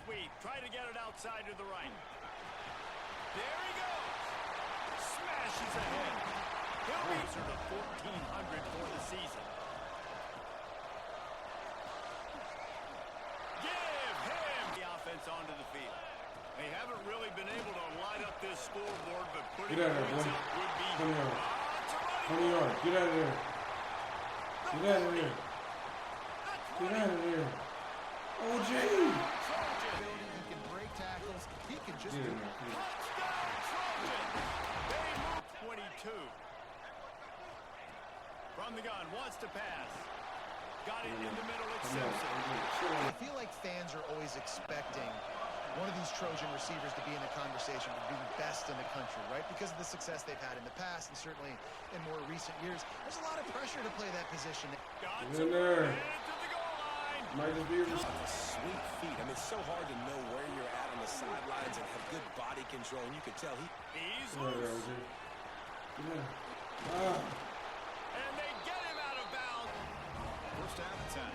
sweep. Try to get it outside to the right. There he goes. Smashes ahead. He'll be to 1,400 for the season. Give him the offense onto the field. They haven't really been able to light up this scoreboard, but putting points up would be 20 yards. Get out of there. Get out of there. Get out of there. OJ. He can break tackles. He can just do it. Touchdown, Trojan. They move 22. From the gun, wants to pass. Got it in the middle of Simpson. I feel like fans are always expecting one of these Trojan receivers to be in the conversation of being best in the country, right? Because of the success they've had in the past and certainly in more recent years. There's a lot of pressure to play that position. Got in there. To the goal line. Might just be a sweet feet. I mean, it's so hard to know where you're at on the sidelines and have good body control. And you can tell he's loose. And they get him out of bounds. First down and 10.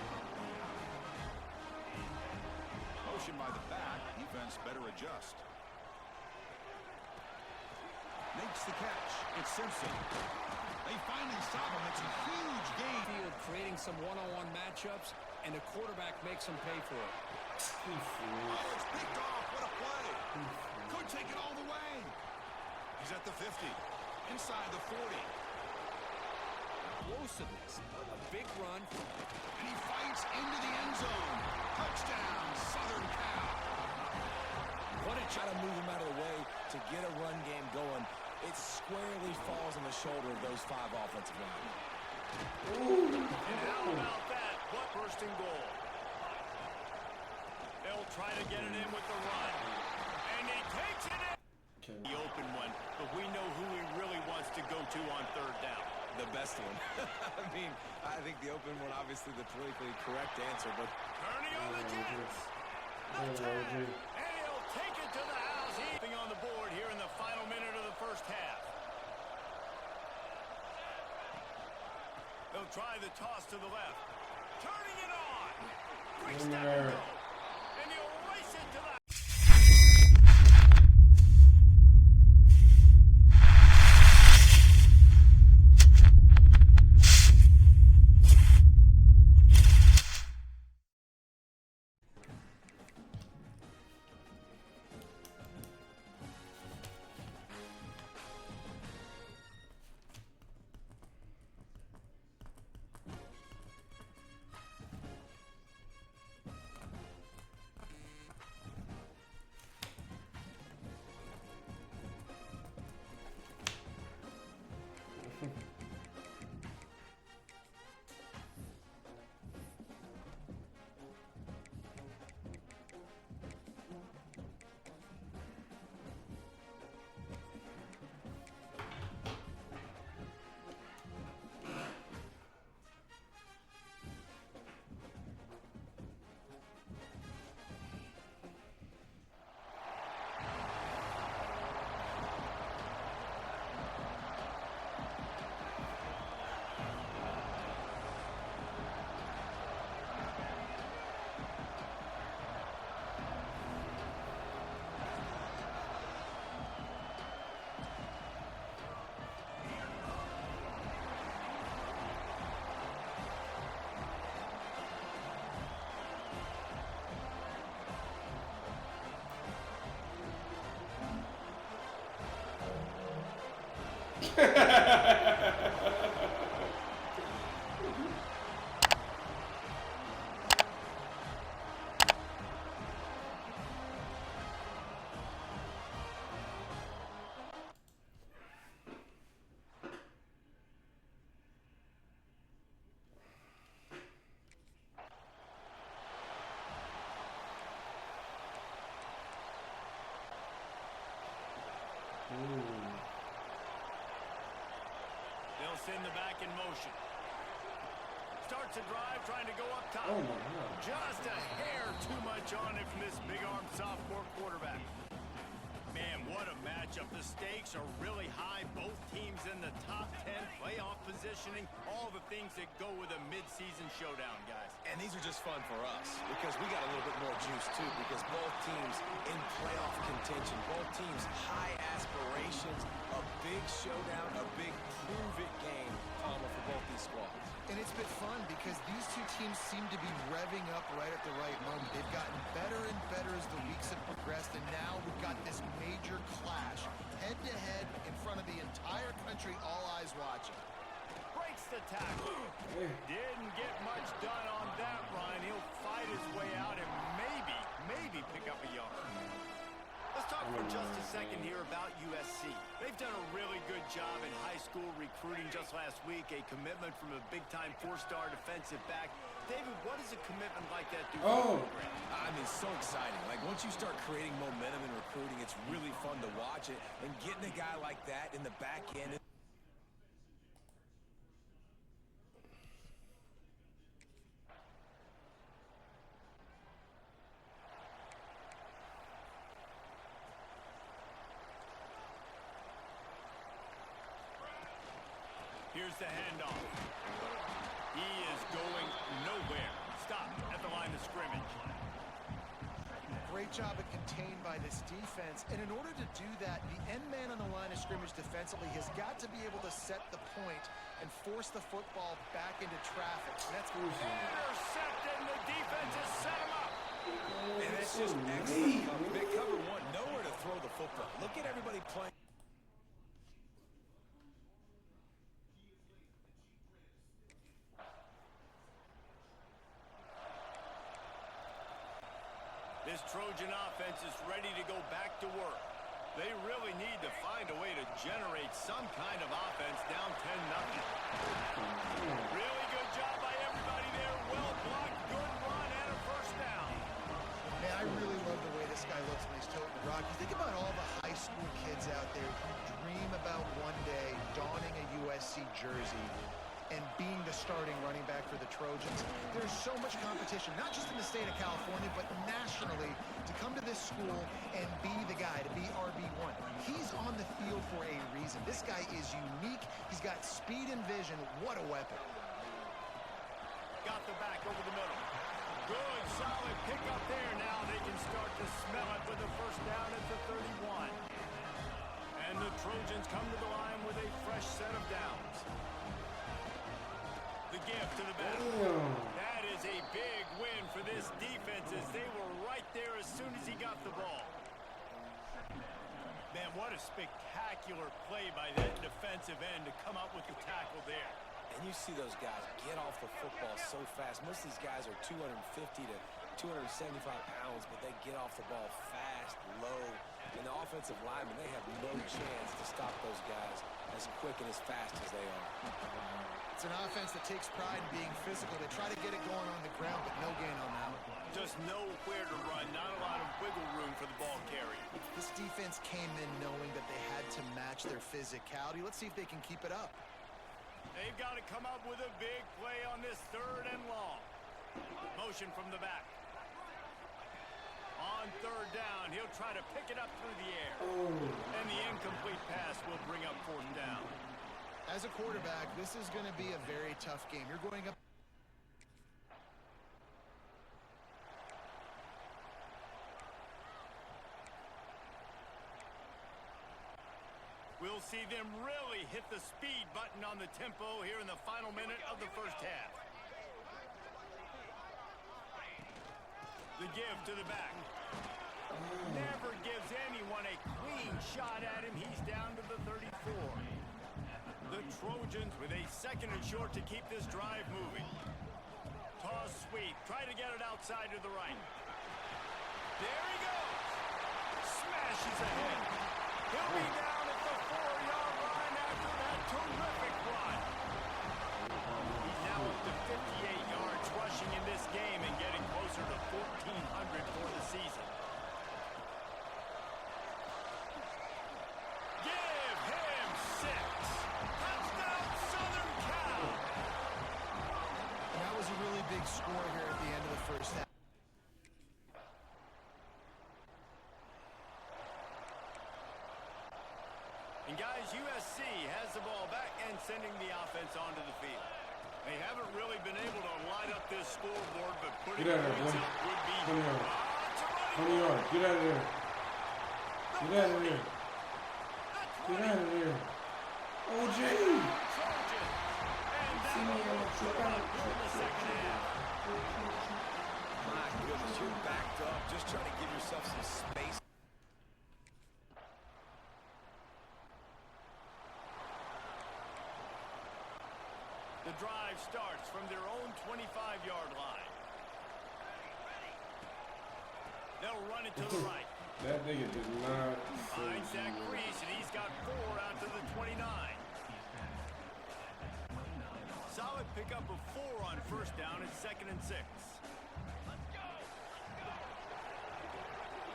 Motion by the back. Defense better adjust. Makes the catch. It's Simpson. They finally stop him. It's a huge gain. Field creating some one-on-one matchups, and the quarterback makes them pay for it. Oh, it's picked off. What a play. Could take it all the way. He's at the 50. Inside the 40. Explosiveness. A big run. And he fights into the end zone. Touchdown, Southern Cal. What a try to move him out of the way to get a run game going. It squarely falls on the shoulder of those 5 offensive linemen. And how about that? What first and goal? They'll try to get it in with the run. And he takes it in. The open one, but we know who he really wants to go to on third down. The best one. I mean, I think the open one, obviously the politically correct answer, but turning on the Jets. The tag. And he'll take it to the house. He's on the board here in the final minute of the first half. They'll try the toss to the left. Turning it on. Quick step and go. And he'll race it to the They'll send the back in motion. Starts a drive trying to go up top. Oh, my God. Just a hair too much on it from this big-armed sophomore quarterback. Man, what a matchup. The stakes are really high. Both teams in the top 10, playoff positioning, all the things that go with a mid-season showdown, guys. And these are just fun for us because we got a little bit more juice, too, because both teams in playoff contention, both teams high aspirations, a big showdown, a big prove-it game, Palmer, for both these squads. And it's been fun because these two teams seem to be revving up right at the right moment. They've gotten better and better as the weeks have progressed, and now we've got this major clash, head-to-head in front of the entire country, all eyes watching. Breaks the tackle. Didn't get much done on that run. He'll fight his way out and maybe pick up a yard. Let's talk for just a second here about USC. They've done a really good job in high school recruiting just last week, a commitment from a big-time four-star defensive back. David, what does a commitment like that do for the program? I mean, so exciting. Like, once you start creating momentum in recruiting, it's really fun to watch it. And getting a guy like that in the back end. Here's the handoff. He is going nowhere. Stopped at the line of scrimmage. Great job at contained by this defense. And in order to do that, the end man on the line of scrimmage defensively has got to be able to set the point and force the football back into traffic. And that's intercepted, and the defense has set him up. And that's just excellent cover. Big cover one, nowhere to throw the football. Look at everybody playing. This Trojan offense is ready to go back to work. They really need to find a way to generate some kind of offense down 10-0. Really good job by everybody there. Well blocked, good run, and a first down. Man, I really love the way this guy looks when he's toting the rock. You think about all the high school kids out there who dream about one day donning a USC jersey and being the starting running back for the Trojans. There's so much competition, not just in the state of California, but nationally, to come to this school and be the guy, to be RB1. He's on the field for a reason. This guy is unique. He's got speed and vision. What a weapon. Got the back over the middle. Good, solid pickup there. Now they can start to smell it with a first down at the 31. And the Trojans come to the line with a fresh set of downs. The gift to the back. That is a big win for this defense as they were right there as soon as he got the ball. Man, what a spectacular play by that defensive end to come up with the tackle there. And you see those guys get off the football so fast. Most of these guys are 250 to 275 pounds, but they get off the ball fast, low. And the offensive linemen, they have no chance to stop those guys as quick and as fast as they are. It's an offense that takes pride in being physical. They try to get it going on the ground, but no gain on that one. Just nowhere to run, not a lot of wiggle room for the ball carrier. This defense came in knowing that they had to match their physicality. Let's see if they can keep it up. They've got to come up with a big play on this third and long. Motion from the back. On third down, he'll try to pick it up through the air. And the incomplete pass will bring up fourth down. As a quarterback, this is going to be a very tough game. You're going up. We'll see them really hit the speed button on the tempo here in the final minute of the first half. The give to the back. Never gives anyone a clean shot at him. He's down to the 34. The Trojans with a second and short to keep this drive moving. Toss sweep. Try to get it outside to the right. There he goes. Smashes ahead. He'll be down at the 4-yard line after that terrific run. He's now up to 58 yards rushing in this game and getting closer to 1,400 for the season. Give him 6. Touchdown, Southern Cal. And that was a really big score here at the end of the first half. sending the offense onto the field. They haven't really been able to light up this scoreboard, but putting Get out of points there, up would be... 20 yards. It's a running 20 yards. Get out of there. Get out of there. Get out of there. OJ. Trojans. And that See me one on will the trip trip up out. here in the second half. My goodness, you're backed up. Just trying to give yourself some space. The drive starts from their own 25-yard line. They'll run it to the right. That nigga did not. Finds that crease, and he's got 4 out to the 29. Solid pickup of 4 on first down at 2nd and 6.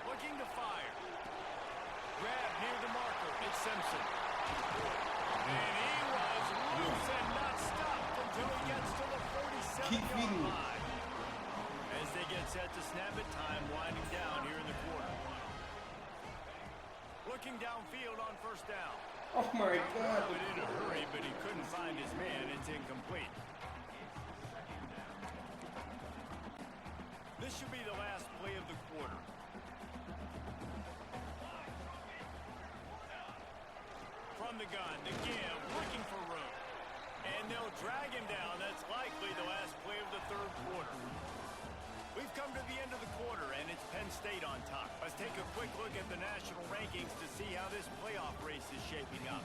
Looking to fire. Grab near the marker. It's Simpson. And he was loose and not stopped until he gets to the 47-yard line. As they get set to snap it, time winding down here in the quarter. Looking downfield on first down. Oh my God. But in a hurry, but he couldn't find his man. It's incomplete. This should be the last play of the quarter. From the gun, the give, looking for room. And they'll drag him down. That's likely the last play of the third quarter. We've come to the end of the quarter, and it's Penn State on top. Let's take a quick look at the national rankings to see how this playoff race is shaping up.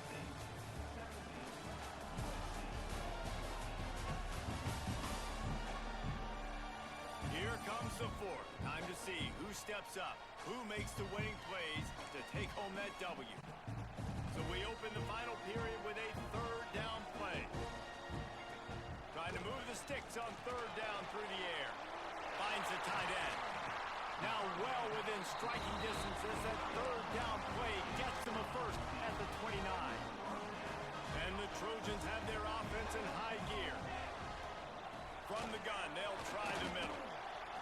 Here comes the fourth. Time to see who steps up, who makes the winning plays to take home that W. So we open the final period with a third down play. Trying to move the sticks on third down through the air. Finds the tight end. Now well within striking distance as that third down play gets them a first at the 29. And the Trojans have their offense in high gear. From the gun, they'll try the middle.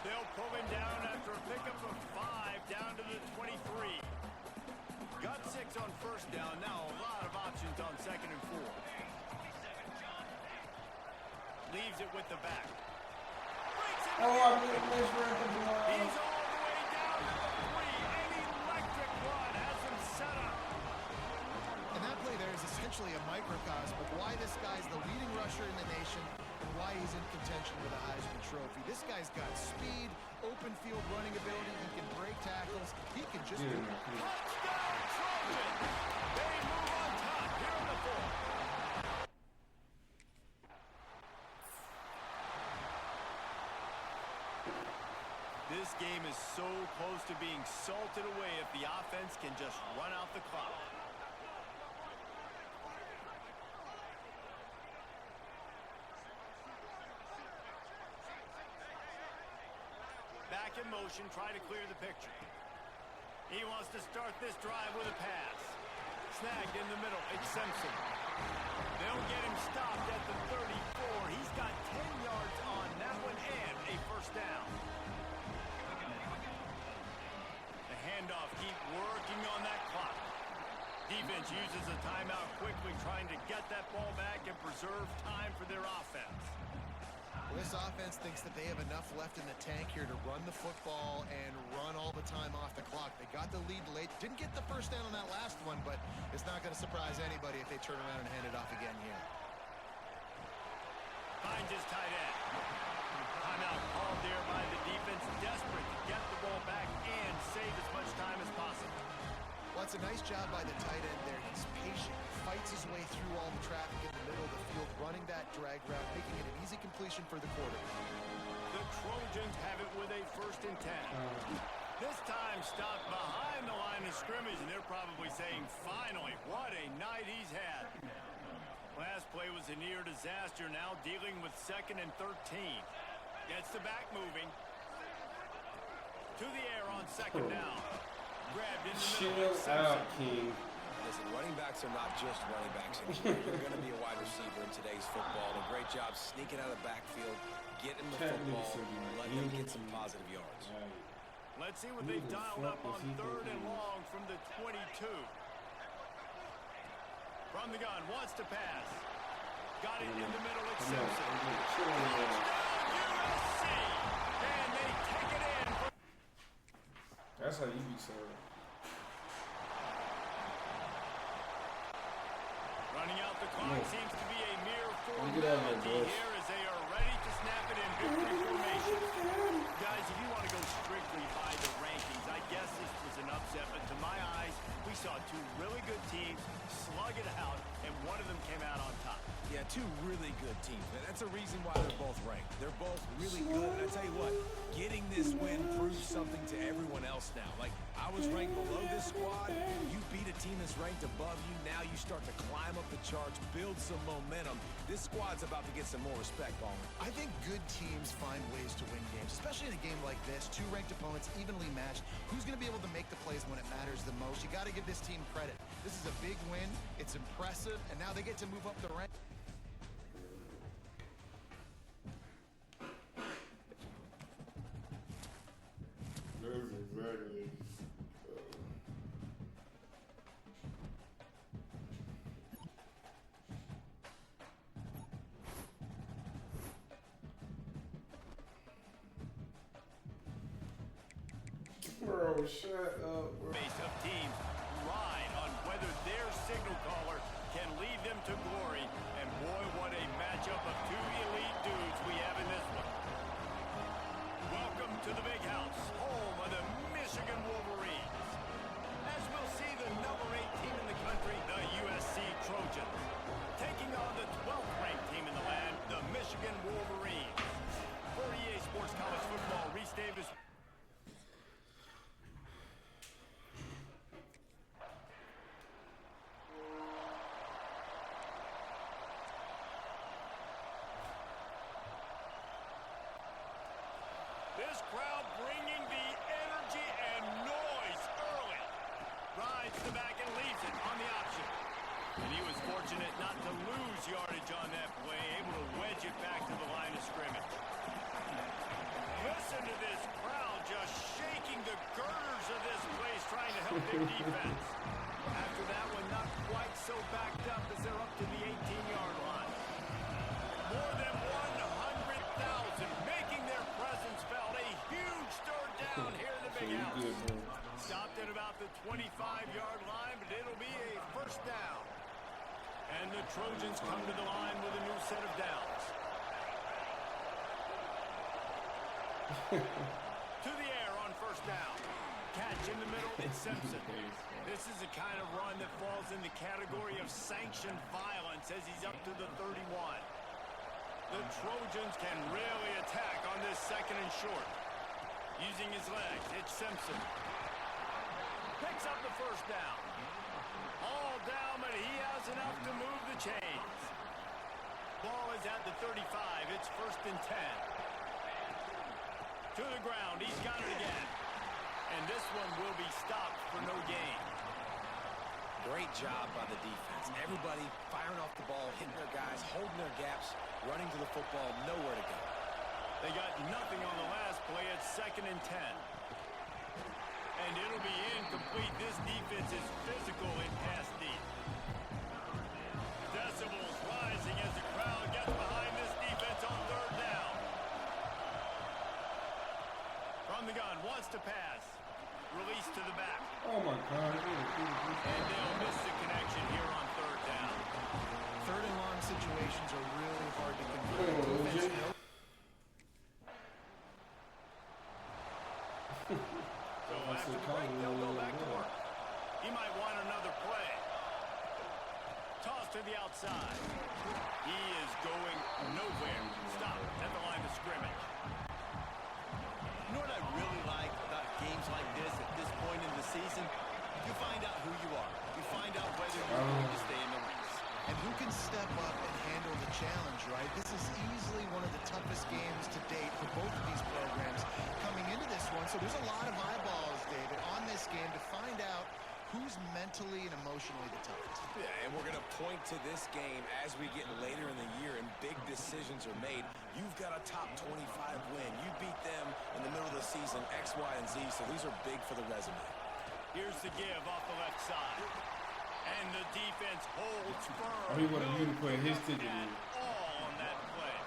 They'll pull him down after a pickup of 5 down to the 23. Got 6 on first down. Now a lot of options on 2nd and 4. Leaves it with the back. Oh, I misread the ball. He's all the way down to the 3. An electric run has him set up. And that play there is essentially a microcosm of why this guy's the leading rusher in the nation and why he's in contention with a Heisman Trophy. This guy's got speed, open field running ability. He can break tackles. He can just do it. Touchdown, Trojans! They move on top here in the fourth. This game is so close to being salted away if the offense can just run out the clock. Back in motion, try to clear the picture. He wants to start this drive with a pass. Snagged in the middle, it's Simpson. They'll get him stopped at the 34. He's got 10 yards on that one and a first down. The handoff, keep working on that clock. Defense uses a timeout quickly, trying to get that ball back and preserve time for their offense. This offense thinks that they have enough left in the tank here to run the football and run all the time off the clock. They got the lead late. Didn't get the first down on that last one, but it's not going to surprise anybody if they turn around and hand it off again here. Finds his tight end. Timeout called there by the defense, desperate to get the ball back and save as much time as possible. Well, it's a nice job by the tight end there. He's patient, fights his way through all the traffic in the middle of the field, running that drag route, making it an easy completion for the quarterback. The Trojans have it with a 1st and 10. This time stopped behind the line of scrimmage, and they're probably saying, finally, what a night he's had. Last play was a near disaster, now dealing with 2nd and 13. Gets the back moving. To the air on 2nd down. Grabbed in the middle. Chill out, King. Listen, running backs are not just running backs anymore. You're going to be a wide receiver in today's football. And a great job sneaking out of the backfield, getting the football, and letting them get some positive yards. Let's see what they've dialed up on 3rd and long from the 22. From the gun, wants to pass. Got it in the middle with Come on, Simpson. I'm gonna chill on that. USC, and they take it in. That's how you be saying. Running out the clock seems to be a mere Get out of there, formality boys. here as they are ready to snap it in victory formation. Guys, if you want to go strictly by the rankings, I guess this was an upset, but to my eyes, we saw two really good teams slug it out, and one of them came out on top. Yeah, two really good teams, man. That's a reason why they're both ranked. They're both really good, and I tell you what, getting this win proves something to everyone else now. Like, I was ranked below this squad. You beat a team that's ranked above you. Now you start to climb up the charts, build some momentum. This squad's about to get some more respect, Ballmer. I think good teams find ways to win games, especially in a game like this. Two ranked opponents, evenly matched. Who's going to be able to make the plays when it matters the most? You got to give this team credit. This is a big win. It's impressive, and now they get to move up the rank. Exactly. Bro, shut up, bro. Base of teams ride on whether their signal caller can lead them to glory. And boy, what a matchup of two elite dudes we have in this one. Welcome to the big house, home of the Michigan Wolverines. As we'll see, the number 8 team in the country, the USC Trojans, taking on the 12th ranked team in the land, the Michigan Wolverines. For EA Sports College Football, Reese Davis. This crowd bringing the energy and noise early. Rides the back and leaves it on the option. And he was fortunate not to lose yardage on that play, able to wedge it back to the line of scrimmage. Listen to this crowd just shaking the girders of this place, trying to help their defense. After that one, not quite so backed up as they're up to the 18-yard line. More than 100,000 making their presence felt. A huge third down here in the big house. Stopped at about the 25-yard line, but it'll be a first down. And the Trojans come to the line with a new set of downs. To the air on first down. Catch in the middle, it's Simpson. This is the kind of run that falls in the category of sanctioned violence as he's up to the 31. The Trojans can really attack on this second and short. Using his legs, it's Simpson. Picks up the first down. All down, but he has enough to move the chains. Ball is at the 35. It's first and 10. To the ground. He's got it again. And this one will be stopped for no gain. Great job by the defense. Everybody firing off the ball, hitting their guys, holding their gaps, running to the football, nowhere to go. They got nothing on the last play. It's second and 10. And it'll be incomplete. This defense is physical in pass deep. Decibels rising as the crowd gets behind this defense on third down. From the gun, wants to pass. Release to the back. Oh my God. And they'll miss the connection here on third down. Third and long situations are really hard to convert. Oh, Defense legit. So after the break, they'll go back to work. He might want another play. Toss to the outside. He is going nowhere. Stop at the line of scrimmage. You know what I really like about games like this at this point in the season? You find out who you are. You find out whether you're going to stay in the race. And who can step up and handle the challenge, right? This is easily one of the toughest games to date for both of these programs coming into this one. So there's a lot of eyeballs, David, on this game to find out who's mentally and emotionally the toughest. Yeah, and we're going to point to this game as we get later in the year and big decisions are made. You've got a top 25 win. You beat them in the middle of the season, X, Y, and Z, so these are big for the resume. Here's the give off the left side. And the defense holds firm. Oh, he wanted you to put his ticket at in. all on that play.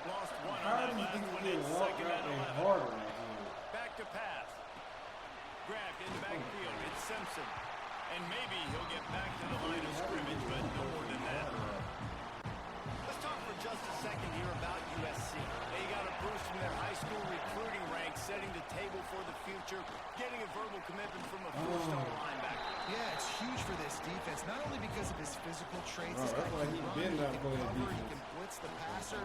Lost one on How that do you last think one. he It's walked second out and there 11. harder like him? Back to pass. Grabbed in the backfield. It's Simpson. And maybe he'll get back to the line of scrimmage, but no more than that. Let's talk for just a second here about USC. They got a boost from their high school recruiting ranks, setting the table for the future, getting a verbal commitment from a four-star linebacker. Yeah, it's huge for this defense, not only because of his physical traits. Oh, This that's guy why can he run, been he that can good at cover, he defense. can blitz the passer,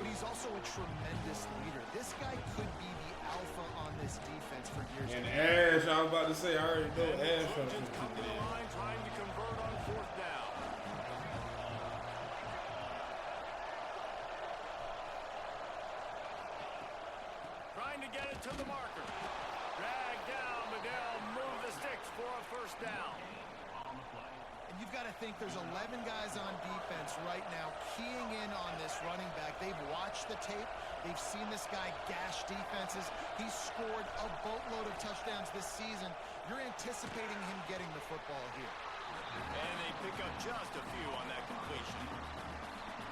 but he's also a tremendous leader. This guy could be the alpha on this defense for years to And come. Ash, I was about to say, I already know And the Ash trying to Trojans put come to the the line trying to convert on fourth down. Trying to get it to the marker. Drag down, but they'll move the sticks for a first down. And you've got to think there's 11 guys on defense right now keying in on this running back. They've watched the tape. They've seen this guy gash defenses. He's scored a boatload of touchdowns this season. You're anticipating him getting the football here. And they pick up just a few on that completion.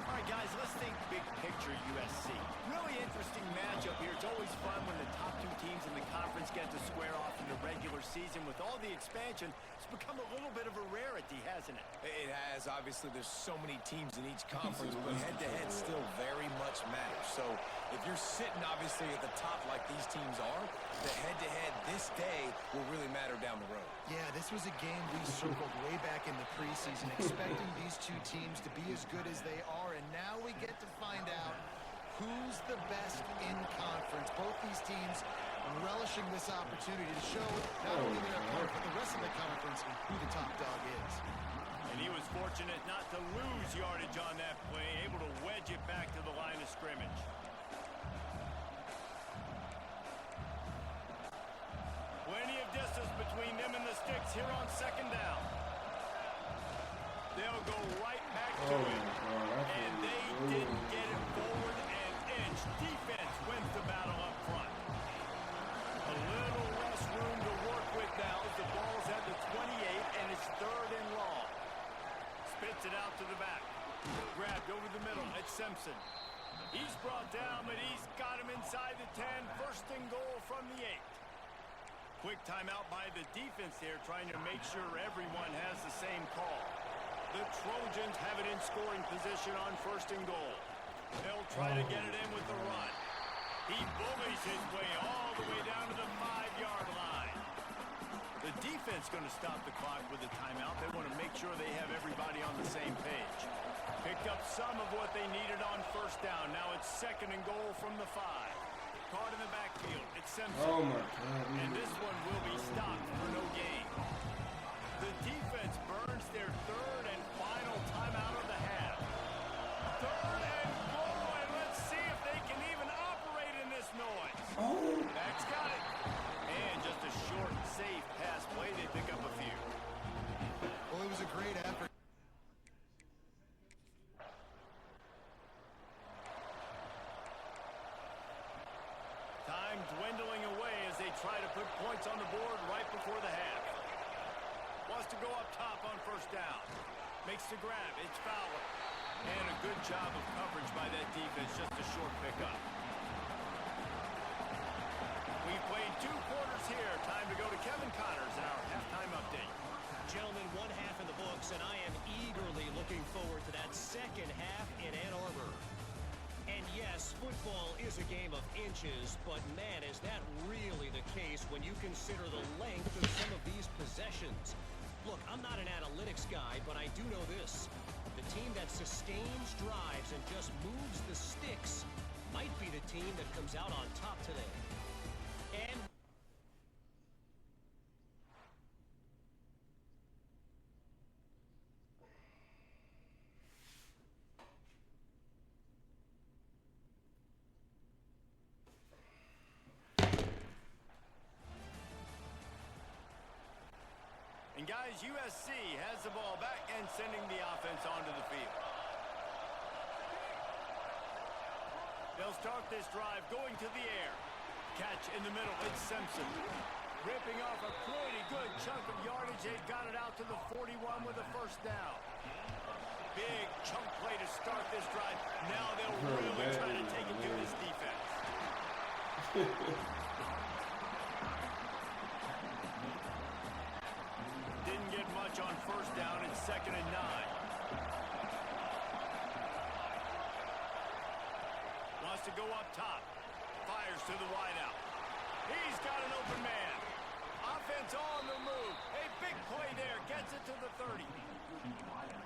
All right, guys, let's think big picture USC. Really interesting matchup here. It's always fun when the top two teams in the conference get to square off in the regular season. With all the expansion, it's become a little bit of a rarity, hasn't it? It has. Obviously, there's so many teams in each conference, but head-to-head still very much matters. So if you're sitting, obviously, at the top like these teams are, the head-to-head this day will really matter down the road. Yeah, this was a game we circled way back in the preseason, expecting these two teams to be as good as they are, and now we get to find out who's the best in conference. Both these teams relishing this opportunity to show not only their opponent, but the rest of the conference who the top dog is. And he was fortunate not to lose yardage on that play, able to wedge it back to the line of scrimmage. Plenty of distance between them and the sticks here on second down. They'll go right back to it. And they didn't get it forward an inch. Defense wins the battle up front. A little less room to work with now as the ball's at the 28 and it's third and long. Spits it out to the back. Grabbed over the middle. It's Simpson. He's brought down, but he's got him inside the 10. First and goal from the 8. Quick timeout by the defense here, trying to make sure everyone has the same call. The Trojans have it in scoring position on first and goal. They'll try to get it in with the run. He bullies his way all the way down to the 5-yard line. The defense going to stop the clock with a timeout. They want to make sure they have everybody on the same page. Picked up some of what they needed on first down. Now it's second and goal from the 5. Caught in the backfield. It's Simpson. Oh my God. And this one will be stopped for no gain. The defense burns their third and final timeout of the half. Third and goal, and let's see if they can even operate in this noise. Oh. Back's got it. And just a short, safe pass play. They pick up a few. Well, it was a great effort. Time dwindling away as they try to put points on the board right before the half. Wants to go up top on first down. Makes the grab. It's Fowler. And a good job of coverage by that defense. Just a short pickup. We've played 2 quarters here. Time to go to Kevin Connors in our halftime update. Gentlemen, one half in the books, and I am eagerly looking forward to that second half in Ann Arbor. And yes, football is a game of inches, but man, is that really the case when you consider the length of some of these possessions. Look, I'm not an analytics guy, but I do know this. The team that sustains drives and just moves the sticks might be the team that comes out on top today. And And guys, USC has the ball back and sending the offense onto the field. They'll start this drive going to the air. Catch in the middle, it's Simpson. Ripping off a pretty good chunk of yardage. They got it out to the 41 with a first down. Big chunk play to start this drive. Now they'll really try to take it to this defense. Didn't get much on first down. It's 2nd and 9. Wants to go up top. Fires to the wideout. He's got an open man. Offense on the move. A big play there. Gets it to the 30.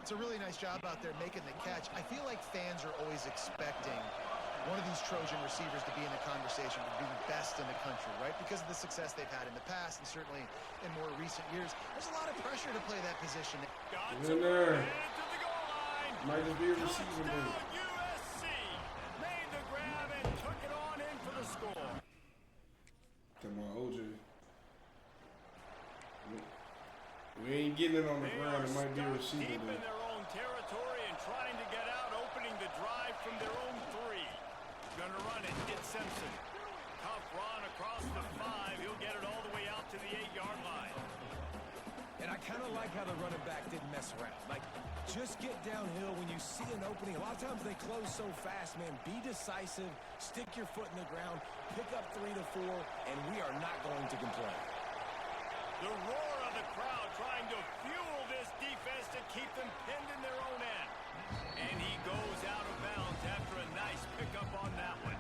It's a really nice job out there making the catch. I feel like fans are always expecting one of these Trojan receivers to be in the conversation for being best in the country, right? Because of the success they've had in the past and certainly in more recent years. There's a lot of pressure to play that position. Got in there. to the goal line. Might just be a receiver there. Touchdown USC. Made the grab and took it on in for the score. Come on, OJ. We ain't getting it on the ground. It might be a receiver deep there. in their own territory and trying to get out, opening the drive from their own 3. Gonna run it. It's Simpson. Tough run across the 5. He'll get it all the way out to the 8-yard line. And I kind of like how the running back didn't mess around. Like, just get downhill when you see an opening. A lot of times they close so fast, man. Be decisive. Stick your foot in the ground. Pick up 3 to 4, and we are not going to complain. The roar of the crowd trying to fuel this defense to keep them pinned in their own end. And he goes out of bounds after a nice pickup on that one.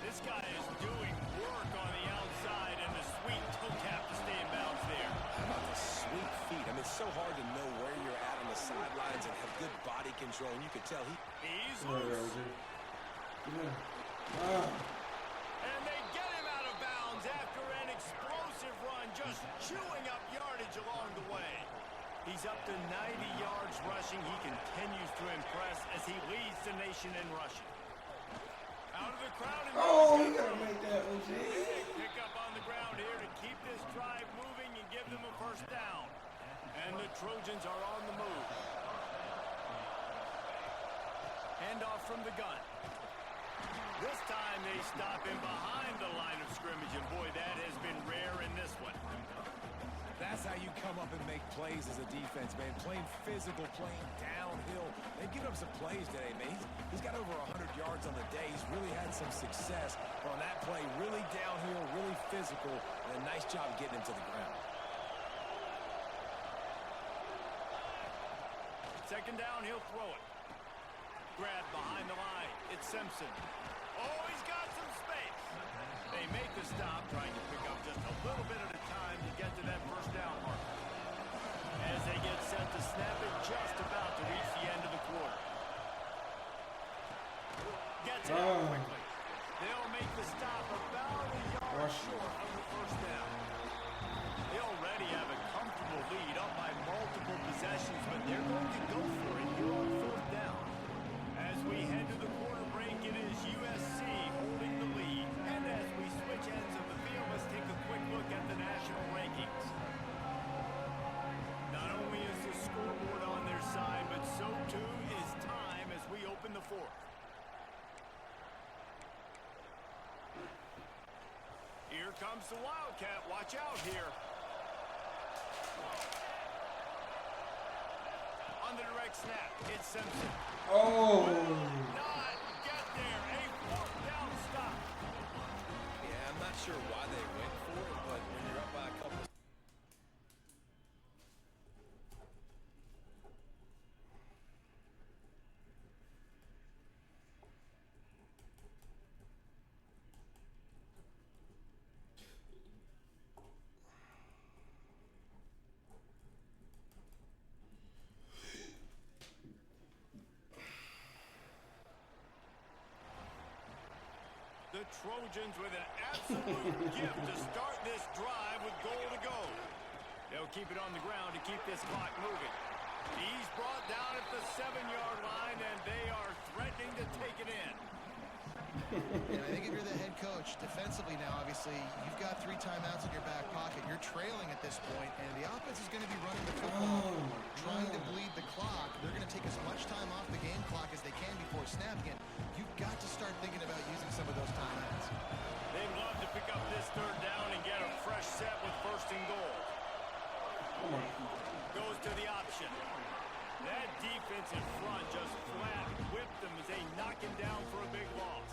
This guy is doing work on the outside and the sweet toe tap to stay in bounds there. How about the sweet feet? I mean, it's so hard to know where you're at on the sidelines and have good body control. And you can tell he's Come on, loose. OJ. Come on. And they get him out of bounds after an explosive run, just chewing up yardage along the way. He's up to 90 yards rushing. He continues to impress as he leads the nation in rushing. Out of the crowd. And You gotta make that, OJ. pick up on the ground here to keep this drive moving and give them a first down. And the Trojans are on the move. Handoff from the gun. This time they stop him behind the line of scrimmage, and boy, that has been rare in this one. that's how you come up and make plays as a defense, man. Playing physical, playing downhill. They've given up some plays today, man. He's got over 100 yards on the day. He's really had some success. But on that play, really downhill, really physical, and a nice job getting him to the ground. Second down, he'll throw it. Grab behind the line. It's Simpson. Oh, he's got some space. They make the stop, trying to pick up just a little bit at a time to get to that first down mark. As they get set to snap it, just about to reach the end of the quarter. Gets it out quickly. They'll make the stop about a yard short of the first down. They already have a comfortable lead, up by multiple possessions, but they're going to go for it here on fourth down. As we head to the quarter break, it is USC holding the lead. And as we switch ends of the field, let's take a quick look at the national rankings. Not only is the scoreboard on their side, but so too is time as we open the fourth. Here comes the Wildcat. Watch out here. On the direct snap, it's Simpson. Oh! Not get there. A fourth down stop. Yeah, I'm not sure why they went for it, but when you're up by a couple. The Trojans with an absolute gift to start this drive with goal to go. They'll keep it on the ground to keep this clock moving. He's brought down at the 7-yard line, and they are threatening to take it in. And I think if you're the head coach, defensively now, obviously, you've got 3 timeouts in your back pocket. You're trailing at this point, and the offense is going to be running the football, trying to bleed the clock. They're going to take as much time off the game clock as they can before snapping it. You've got to start thinking about using some of those timeouts. They'd love to pick up this third down and get a fresh set with first and goal. Goes to the option. That defense in front just flat whipped them as they knock him down for a big loss.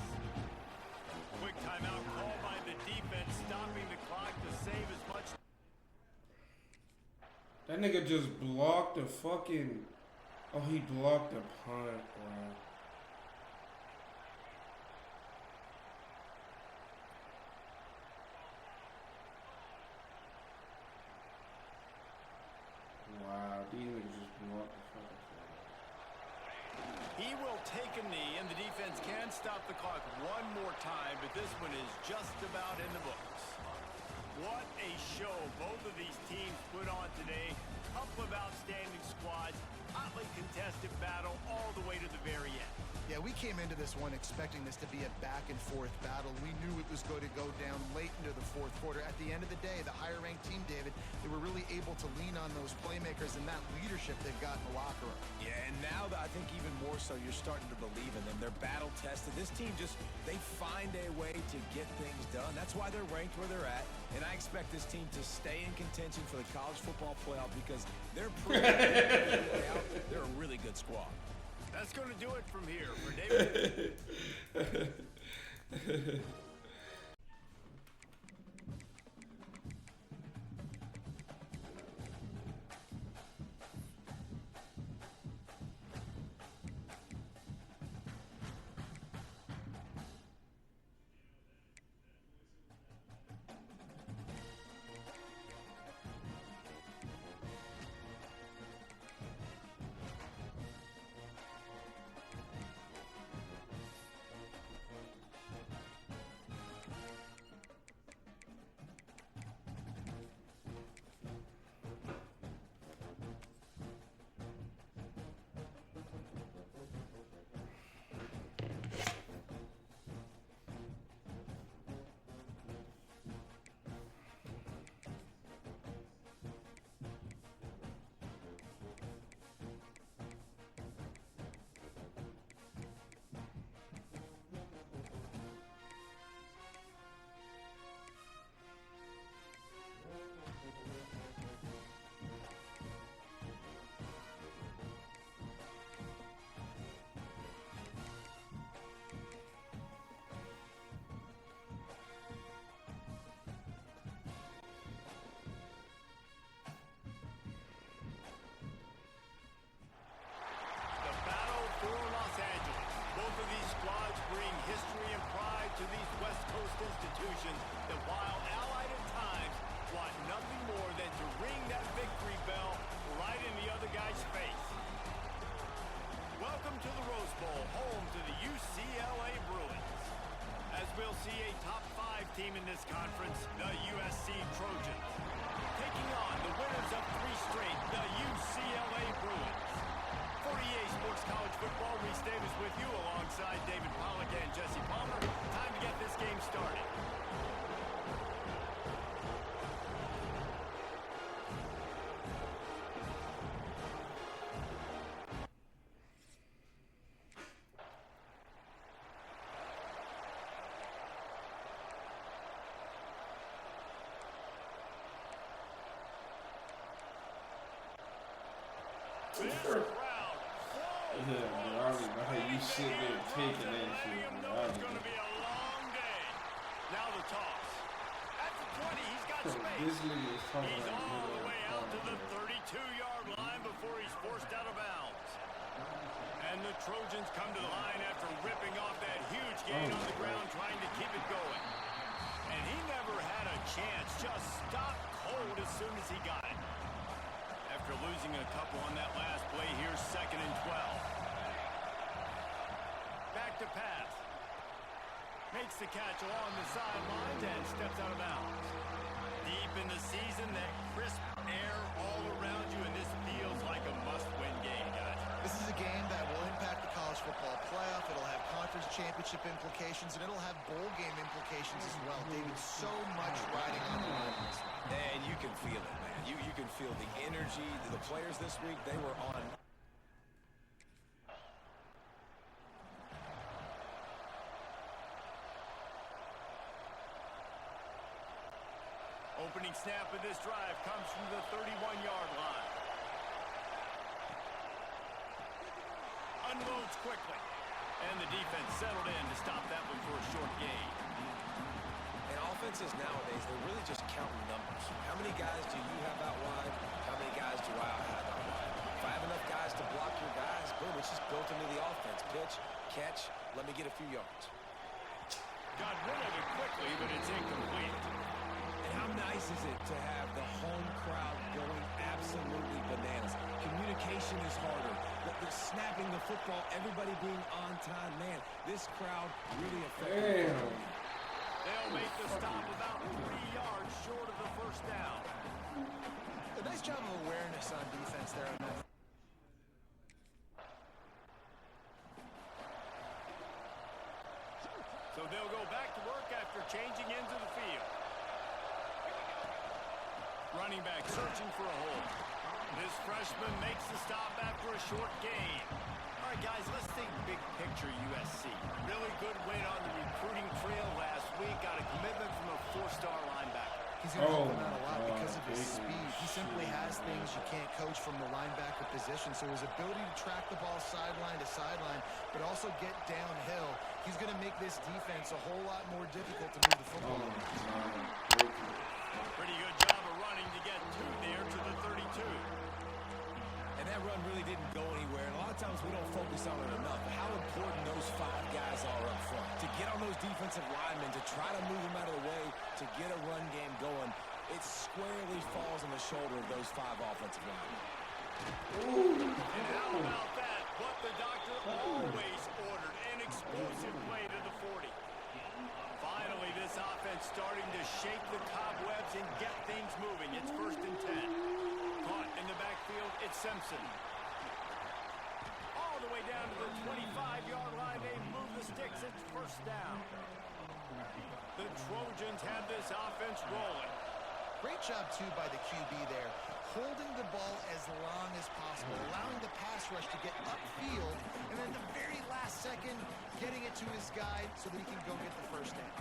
Quick timeout called by the defense, stopping the clock to save as much. That nigga just blocked the fucking... Oh, he blocked the punt. Wow. Wow, these niggas just blocked the fucking punt. He will take a knee, and the defense can stop the clock one more time, but this one is just about in the books. What a show both of these teams put on today. Couple of outstanding squads, hotly contested battle all the way to the very end. Yeah, we came into this one expecting this to be a back-and-forth battle. We knew it was going to go down late into the fourth quarter. At the end of the day, the higher-ranked team, David, they were really able to lean on those playmakers and that leadership they've got in the locker room. Yeah, and now I think even more so, you're starting to believe in them. They're battle-tested. This team they find a way to get things done. That's why they're ranked where they're at. And I expect this team to stay in contention for the college football playoff because they're pretty they're a really good squad. That's going to do it from here for David. History and pride to these West Coast institutions that, while allied at times, want nothing more than to ring that victory bell right in the other guy's face. Welcome to the Rose Bowl, home to the UCLA Bruins. As we'll see a top 5 team in this conference, the USC Trojans, taking on the winners of 3 straight, the UCLA Bruins. For EA Sports College Football, Reese Davis with you alongside David Pollack and Jesse Palmer. Time to get this game started. Yeah, bro, I don't know how you sit there taking that shit, bro. It's going to be a long day. Now the toss. At the 20, he's got space. This nigga is talking He's like all the way out to the bro. 32-yard line before he's forced out of bounds. And the Trojans come to the line after ripping off that huge gain on the ground, trying to keep it going. And he never had a chance, just stopped cold as soon as he got it. After losing a couple on that last play, here's 2nd and 12. Back to pass. Makes the catch along the sidelines and steps out of bounds. Deep in the season, that crisp air all around you, and this feels like a must-win game, guys. This is a game that will impact the college football playoff. It'll have conference championship implications, and it'll have bowl game implications as well. David, so much riding on the line in this one. And you can feel it, man. You can feel the energy. The players this week, they were on. Opening snap of this drive comes from the 31-yard line. Unloads quickly. And the defense settled in to stop that one for a short gain. And offenses nowadays, they're really just counting numbers. How many guys do you have out wide? How many guys do I have out wide? If I have enough guys to block your guys, boom, it's just built into the offense. Pitch, catch, let me get a few yards. Got rid of it quickly, but it's incomplete. And how nice is it to have the home crowd going absolutely bananas? Communication is harder. The snapping the football, everybody being on time. Man, this crowd really affected. They'll make the stop about 3 yards short of the first down. A nice job of awareness on defense there on that. So they'll go back to work after changing into the field. Running back searching for a hole. This freshman makes the stop after a short gain. All right, guys, let's think big picture USC. Really good win on the recruiting trail last week. Got a commitment from a 4-star linebacker. He's going to help them out a lot because of his speed. He simply has things you can't coach from the linebacker position. So his ability to track the ball sideline to sideline, but also get downhill, he's going to make this defense a whole lot more difficult to move the football. Pretty good job of running to get two there to the 32. And that run really didn't go anywhere. And a lot of times we don't focus on it enough. How important those 5 guys are up front. To get on those defensive linemen, to try to move them out of the way, to get a run game going, it squarely falls on the shoulder of those 5 offensive linemen. And how about that? What the doctor always ordered, an explosive play to the 40. Finally, this offense starting to shake the cobwebs and get things moving. It's 1st and 10. Caught in the backfield, it's Simpson. All the way down to the 25-yard line, they move the sticks, it's 1st down. The Trojans have this offense rolling. Great job, too, by the QB there, holding the ball as long as possible, allowing the pass rush to get upfield, and then at the very last second, getting it to his guy so that he can go get the 1st down.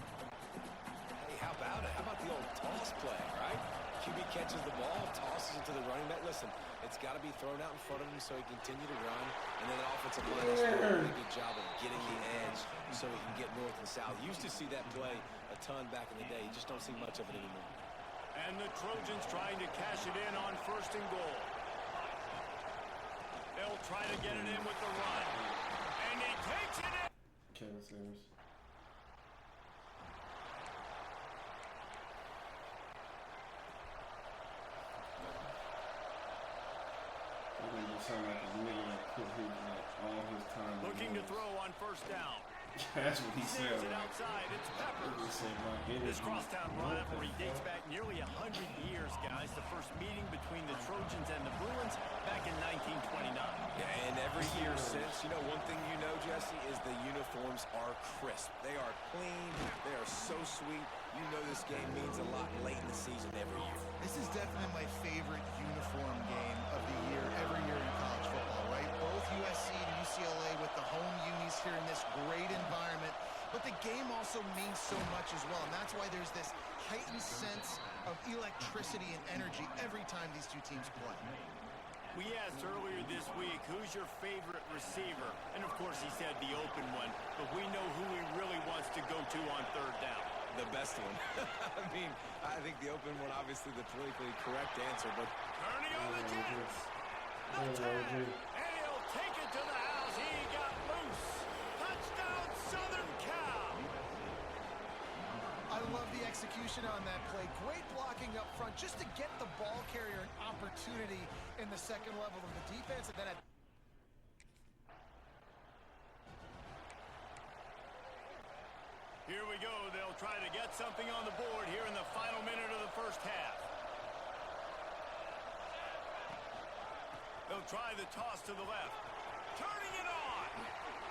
Hey, how about it? How about the old toss play, right? QB catches the ball, tosses it to the running back. Listen, it's got to be thrown out in front of him so he can continue to run. And then the offensive line has done a really good job of getting the edge so he can get north and south. Used to see that play a ton back in the day. You just don't see much of it anymore. And the Trojans trying to cash it in on 1st and goal. They'll try to get it in with the run. And he takes it in. Kevin Sanders. Sound like a nigga that put his, all his time. Looking to throw on 1st down. That's what he said. Snaps it outside. It's Peppers. This crosstown rivalry dates back nearly 100 years, guys. The first meeting between the Trojans and the Bruins back in 1929. Yeah, and every year since, you know, one thing you know, Jesse, is the uniforms are crisp. They are clean. They are so sweet. You know this game means a lot late in the season every year. This is definitely my favorite uniform game of the year, every year in college football, right? Both USC and UCLA with the home unis here in this great environment. But the game also means so much as well, and that's why there's this heightened sense of electricity and energy every time these two teams play. We asked earlier this week, who's your favorite receiver? And of course he said the open one, but we know who he really wants to go to on 3rd down. The best one. I mean, I think the open one, obviously the politically correct answer, but... Ernie on the Jets. The 10. And he'll take it to the house. He got loose. Touchdown, Southern Cal. I love the execution on that play. Great blocking up front just to get the ball carrier an opportunity in the 2nd level of the defense. And then at here we go. They'll try to get something on the board here in the final minute of the 1st half. They'll try the toss to the left. Turning it on.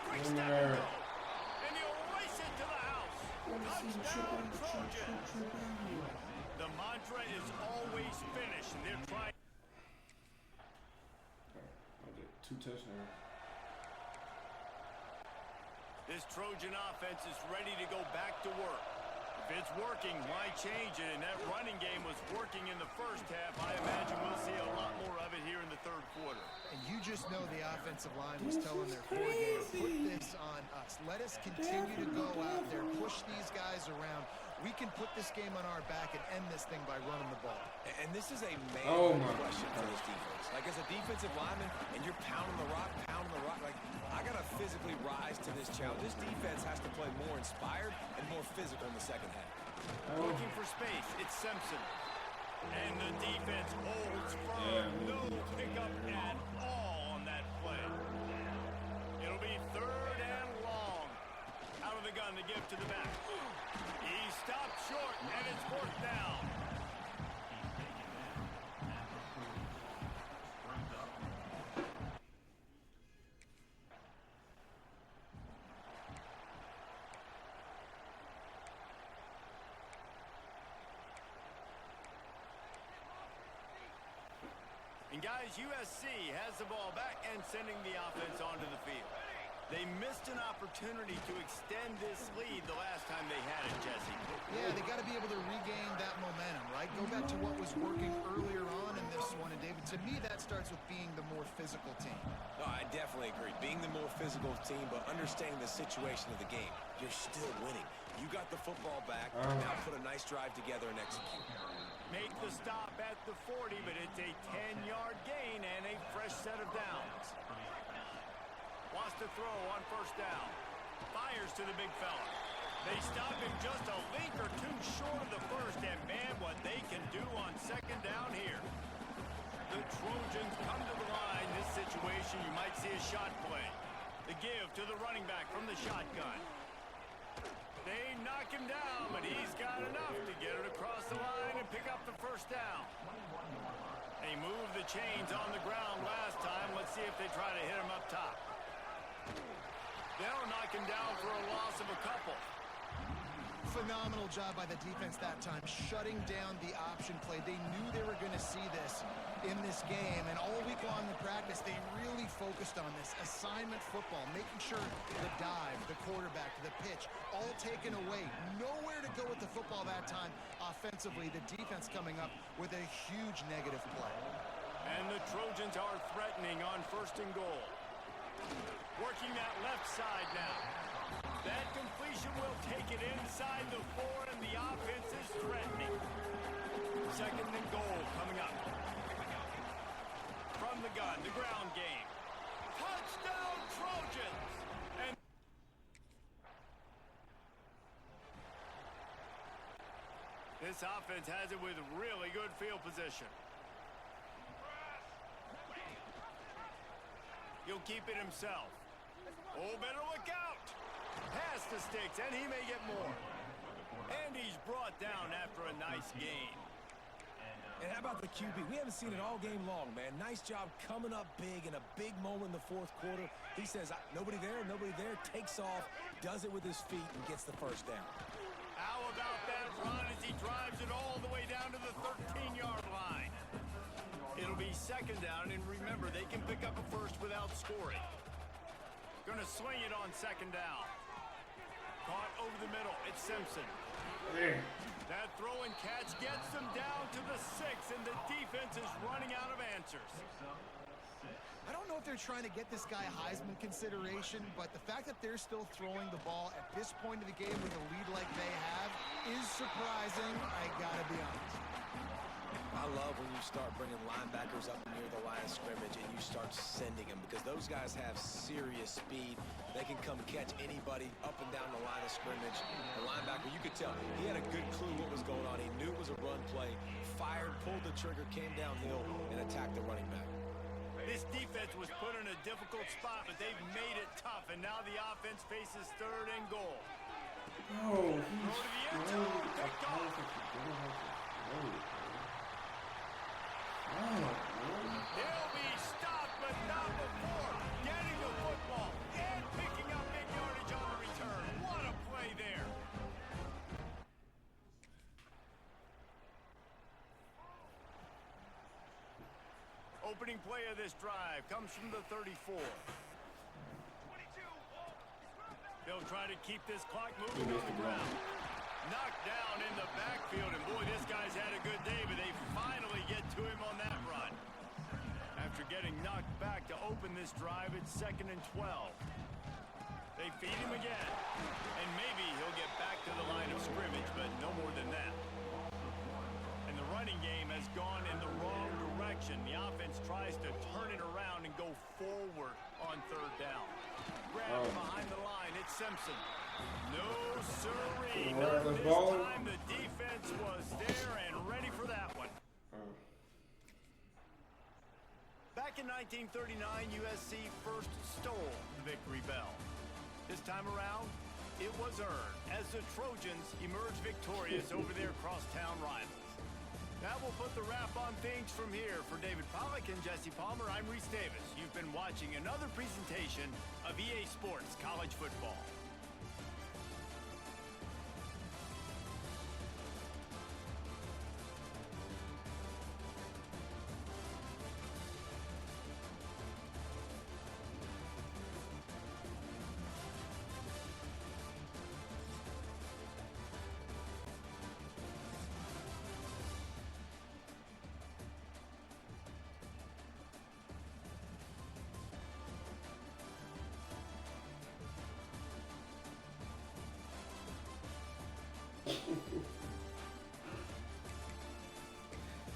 Quick step and go. And he'll race it to the house. Touchdown, Trojans. The mantra is always finish, and they're trying. 2 touchdowns. This Trojan offense is ready to go back to work. If it's working, why change it? And that running game was working in the first half. I imagine we'll see a lot more of it here in the third quarter. And you just know the offensive line was telling their coordinator, put this on us. Let us continue to go out there, push these guys around. We can put this game on our back and end this thing by running the ball. And this is a Oh man my question for this defense. Like, as a defensive lineman, and you're pounding the rock, like, I got to physically rise to this challenge. This defense has to play more inspired and more physical in the second half. Looking for space, it's Simpson. And the defense holds firm. No pickup at all on that play. It'll be third and long. Out of the gun to give to the back. He stopped short, and it's fourth down. And guys, USC has the ball back and sending the offense onto the field. They missed an opportunity to extend this lead the last time they had it, Jesse. Yeah, they got to be able to regain that momentum, right? Go back to what was working earlier on in this one. And, David, to me, that starts with being the more physical team. No, I definitely agree. Being the more physical team, but understanding the situation of the game. You're still winning. You got the football back. Now put a nice drive together and execute. Make the stop at the 40, but it's a 10-yard gain and a fresh set of downs. Wants to throw on first down. Fires to the big fella. They stop him just a link or two short of the first, and man, what they can do on second down here. The Trojans come to the line. This situation, you might see a shot play. The give to the running back from the shotgun. They knock him down, but he's got enough to get it across the line and pick up the first down. They moved the chains on the ground last time. Let's see if they try to hit him up top. They'll knock him down for a loss of a couple. Phenomenal job by the defense that time, shutting down the option play. They knew they were going to see this in this game, and all week long in practice, they really focused on this assignment football, making sure the dive, the quarterback, the pitch, all taken away. Nowhere to go with the football that time offensively. The defense coming up with a huge negative play. And the Trojans are threatening on first and goal. Working that left side now. That completion will take it inside the 4, and the offense is threatening. Second and goal coming up. From the gun, the ground game. Touchdown, Trojans! And this offense has it with really good field position. He'll keep it himself. Oh, better look out. Pass the sticks, and he may get more. And he's brought down after a nice gain. And how about the QB? We haven't seen it all game long, man. Nice job coming up big in a big moment in the fourth quarter. He says, nobody there, takes off, does it with his feet, and gets the first down. How about that run as he drives it all the way down to the 13-yard line? It'll be second down, and remember, they can pick up a first without scoring. Gonna swing it on second down. Caught over the middle. It's Simpson. Hey. That throw and catch gets them down to the 6, and the defense is running out of answers. I don't know if they're trying to get this guy Heisman consideration, but the fact that they're still throwing the ball at this point of the game with a lead like they have is surprising, I gotta be honest. I love when you start bringing linebackers up near the line of scrimmage and you start sending them, because those guys have serious speed. They can come catch anybody up and down the line of scrimmage. The linebacker, you could tell, he had a good clue what was going on. He knew it was a run play, fired, pulled the trigger, came downhill, and attacked the running back. This defense was put in a difficult spot, but they've made it tough, and now the offense faces third and goal. Oh, Throw to the end zone, picked off. He'll be stopped, but not before getting the football and picking up big yardage on the return. What a play there. Opening play of this drive comes from the 34. They'll try to keep this clock moving on the ground. Knocked down in the backfield, and boy, this guy's had a good day, but they finally get to him on that run. After getting knocked back to open this drive, it's 2nd and 12. They feed him again, and maybe he'll get back to the line of scrimmage, but no more than that. And the running game has gone in the wrong direction. The offense tries to turn it around and go forward on 3rd down. Grab behind the line, it's Simpson. No, sirree. Not this time. The defense was there and ready for that one. Back in 1939, USC first stole the victory bell. This time around, it was earned as the Trojans emerged victorious over their crosstown rivals. That will put the wrap on things from here. For David Pollack and Jesse Palmer, I'm Reese Davis. You've been watching another presentation of EA Sports College Football.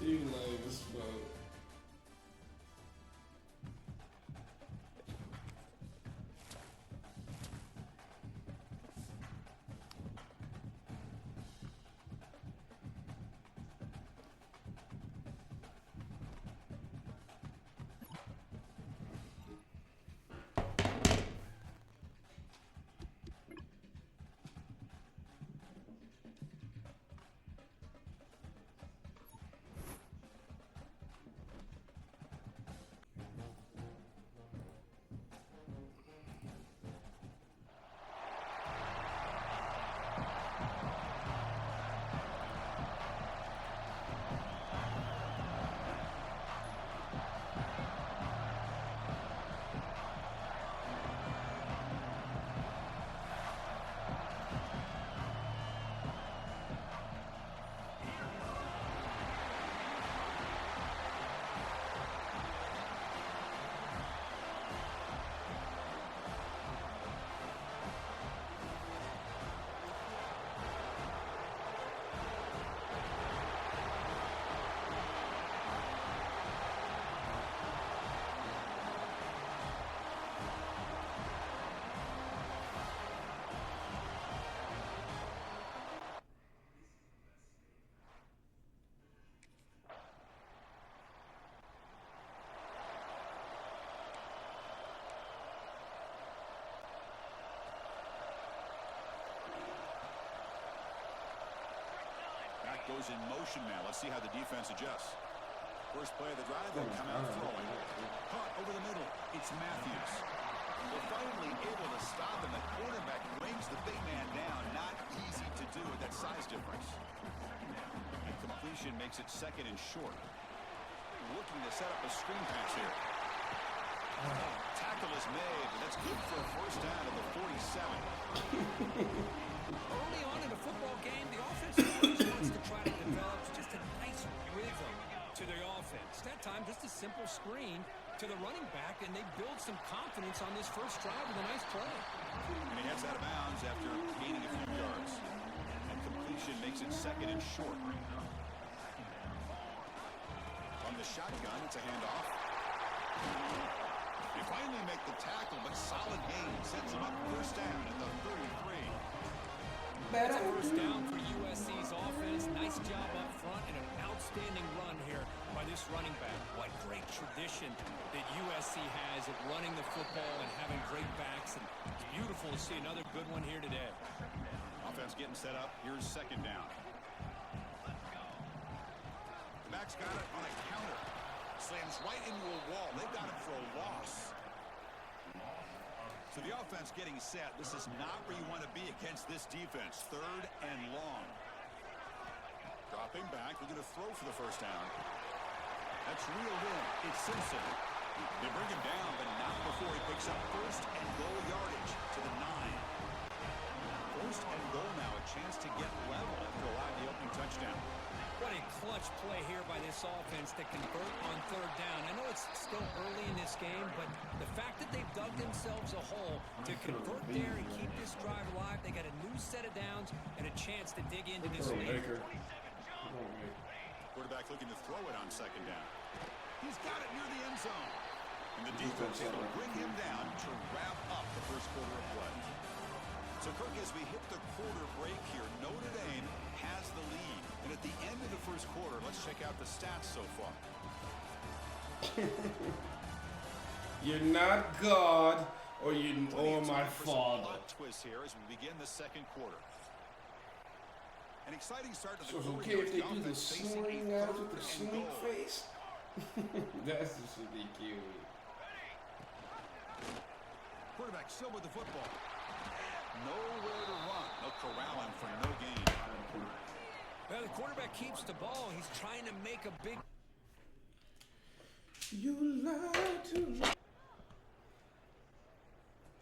You lame as fuck. Goes in motion now. Let's see how the defense adjusts. First play of the drive, they'll come out throwing. Caught over the middle. It's Matthews. They're finally able to stop him. The quarterback brings the big man down. Not easy to do with that size difference. And completion makes it 2nd and short. Looking to set up a screen pass here. Tackle is made, but that's good for a first down at the 47. Early on in a football game, the offense always wants to try to develop just a nice rhythm to their offense. That time, just a simple screen to the running back, and they build some confidence on this first drive with a nice play. And he heads out of bounds after gaining a few yards. And completion makes it 2nd and short. On the shotgun, it's a handoff. They finally make the tackle, but solid gain sets him up first down at the 33. That's a first down for USC's offense. Nice job up front and an outstanding run here by this running back. What great tradition that USC has of running the football and having great backs. And it's beautiful to see another good one here today. Offense getting set up. Here's 2nd down. The back's got it on a counter. Slams right into a wall. They've got it for a loss. So the offense getting set. This is not where you want to be against this defense. 3rd and long. Dropping back. They're going to throw for the first down. That's reeled in. It's Simpson. They bring him down, but not before he picks up first and goal yardage to the 9. 4 First and goal now, a chance to get level after allowing the opening touchdown. What a clutch play here by this offense to convert on third down. I know it's still early in this game, but the fact that they've dug themselves a hole to convert there and keep this drive alive, they got a new set of downs and a chance to dig into this lead. Quarterback looking to throw it on second down. He's got it near the end zone. And the defense will bring him down to wrap up the first quarter of play. So, Kirk, as we hit the quarter break here, Notre Dame has the lead. And at the end of the first quarter, let's check out the stats so far. You're not God, or my father. Plot twist here as we begin the second quarter. An exciting start to the So it's quarter. okay if they do the snoring out with the snake face? That's just should be cute. Quarterback still with the football. Nowhere to run. They'll corral him for no gain. Well, the quarterback keeps the ball. He's trying to make a big... You lied to me.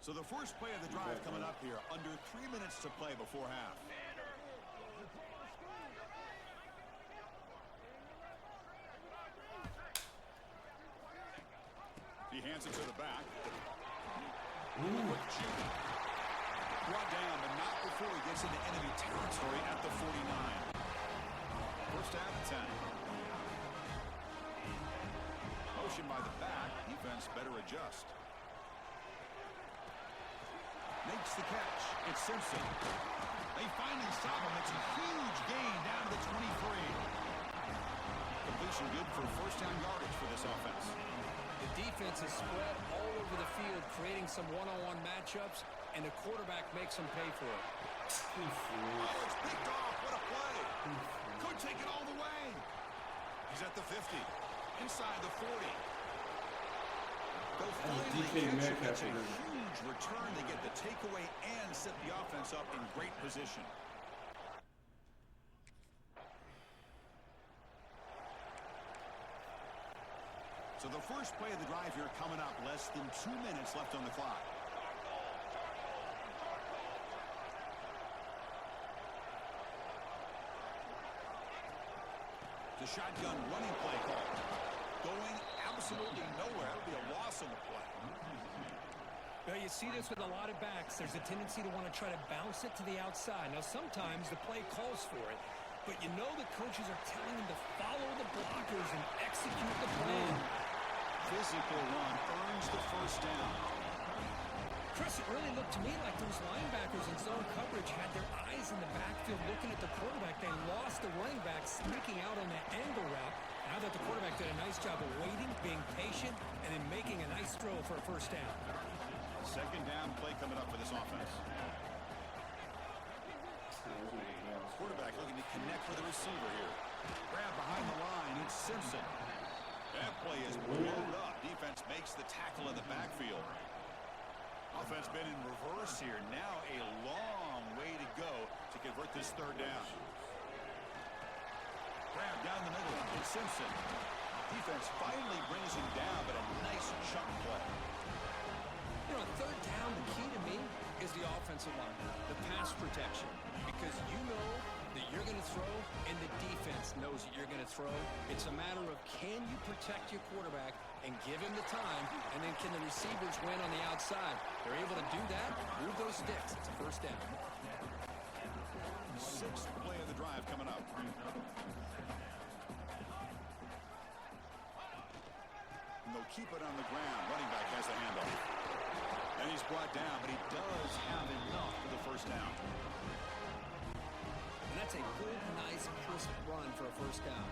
So the first play of the drive coming up here. Under 3 minutes to play before half. He hands it to the back. Brought down, but not before he gets into enemy territory at the 49. First down and 10. Motion by the back. Defense better adjust. Makes the catch. It's Simpson. They finally stop him. It's a huge gain down to the 23. Completion good for first down yardage for this offense. The defense is spread all over the field, creating some one-on-one matchups, and the quarterback makes them pay for it. Oh, it's picked off. What a play. Could take it all the way. He's at the 50. Inside the 40. They'll finally catch him. It's a huge return. They get the takeaway and set the offense up in great position. So the first play of the drive here coming up. Less than 2 minutes left on the clock. The shotgun running play call. Going absolutely nowhere. That would be a loss on the play. Well, you see this with a lot of backs. There's a tendency to want to try to bounce it to the outside. Now, sometimes the play calls for it, but you know the coaches are telling them to follow the blockers and execute the plan. Physical run earns the first down. Chris, it really looked to me like those linebackers in zone coverage had their eyes in the backfield looking at the quarterback. They lost the running back sneaking out on that angle route. Now that the quarterback did a nice job of waiting, being patient, and then making a nice throw for a first down. Second down play coming up for this offense. Quarterback looking to connect with the receiver here. Grab behind the line. It's Simpson. That play is blown up. Defense makes the tackle in the backfield. Offense been in reverse here. Now a long way to go to convert this third down. Grab down the middle. It's Simpson. Defense finally brings him down, but a nice chunk play. You know, third down, the key to me is the offensive line, the pass protection, because you know that you're going to throw and the defense knows that you're going to throw. It's a matter of can you protect your quarterback and give him the time, and then can the receivers win on the outside? They're able to do that, move those sticks. It's a first down. Sixth play of the drive coming up. And they'll keep it on the ground. Running back has the handoff. And he's brought down, but he does have enough for the first down. And that's a good, nice, crisp run for a first down.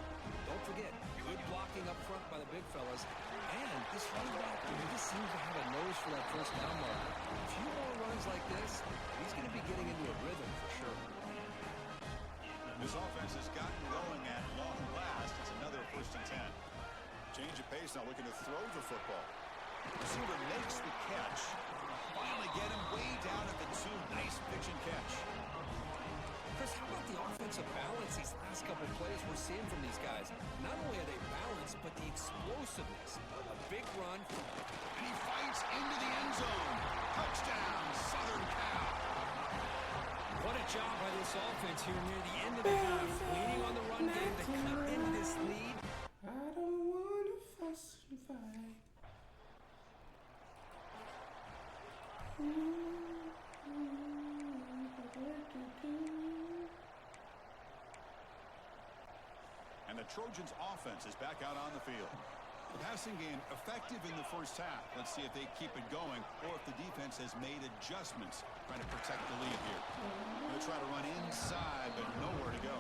Don't forget, good blocking up front by the big fellas. And this running back, he just seems to have a nose for that first down marker. A few more runs like this, he's going to be getting into a rhythm for sure. This offense has gotten going at long last. It's another first and 10. Change of pace, now looking to throw the football. Receiver makes the catch. Finally get him way down at the 2. Nice pitch and catch. Chris, how about the offensive balance these last couple plays we're seeing from these guys? Not only are they balanced, but the explosiveness. A big run. And he fights into the end zone. Touchdown, Southern Cal. What a job by this offense here near the end of the half. Leaning on the run game to cut into this lead. I don't want to fuss and fight. And the Trojans' offense is back out on the field. The passing game effective in the first half. Let's see if they keep it going or if the defense has made adjustments trying to protect the lead here. They'll try to run inside, but nowhere to go.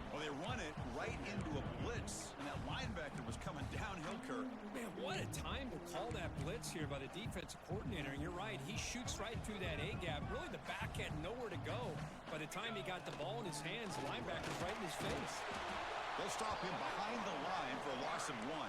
Well, they run it right into a blitz, and that linebacker was coming downhill, Kurt. Man, what a time to call that blitz here by the defensive coordinator. And you're right, he shoots right through that A-gap. Really, the back had nowhere to go. By the time he got the ball in his hands, the linebacker's right in his face. They'll stop him behind the line for a loss of 1.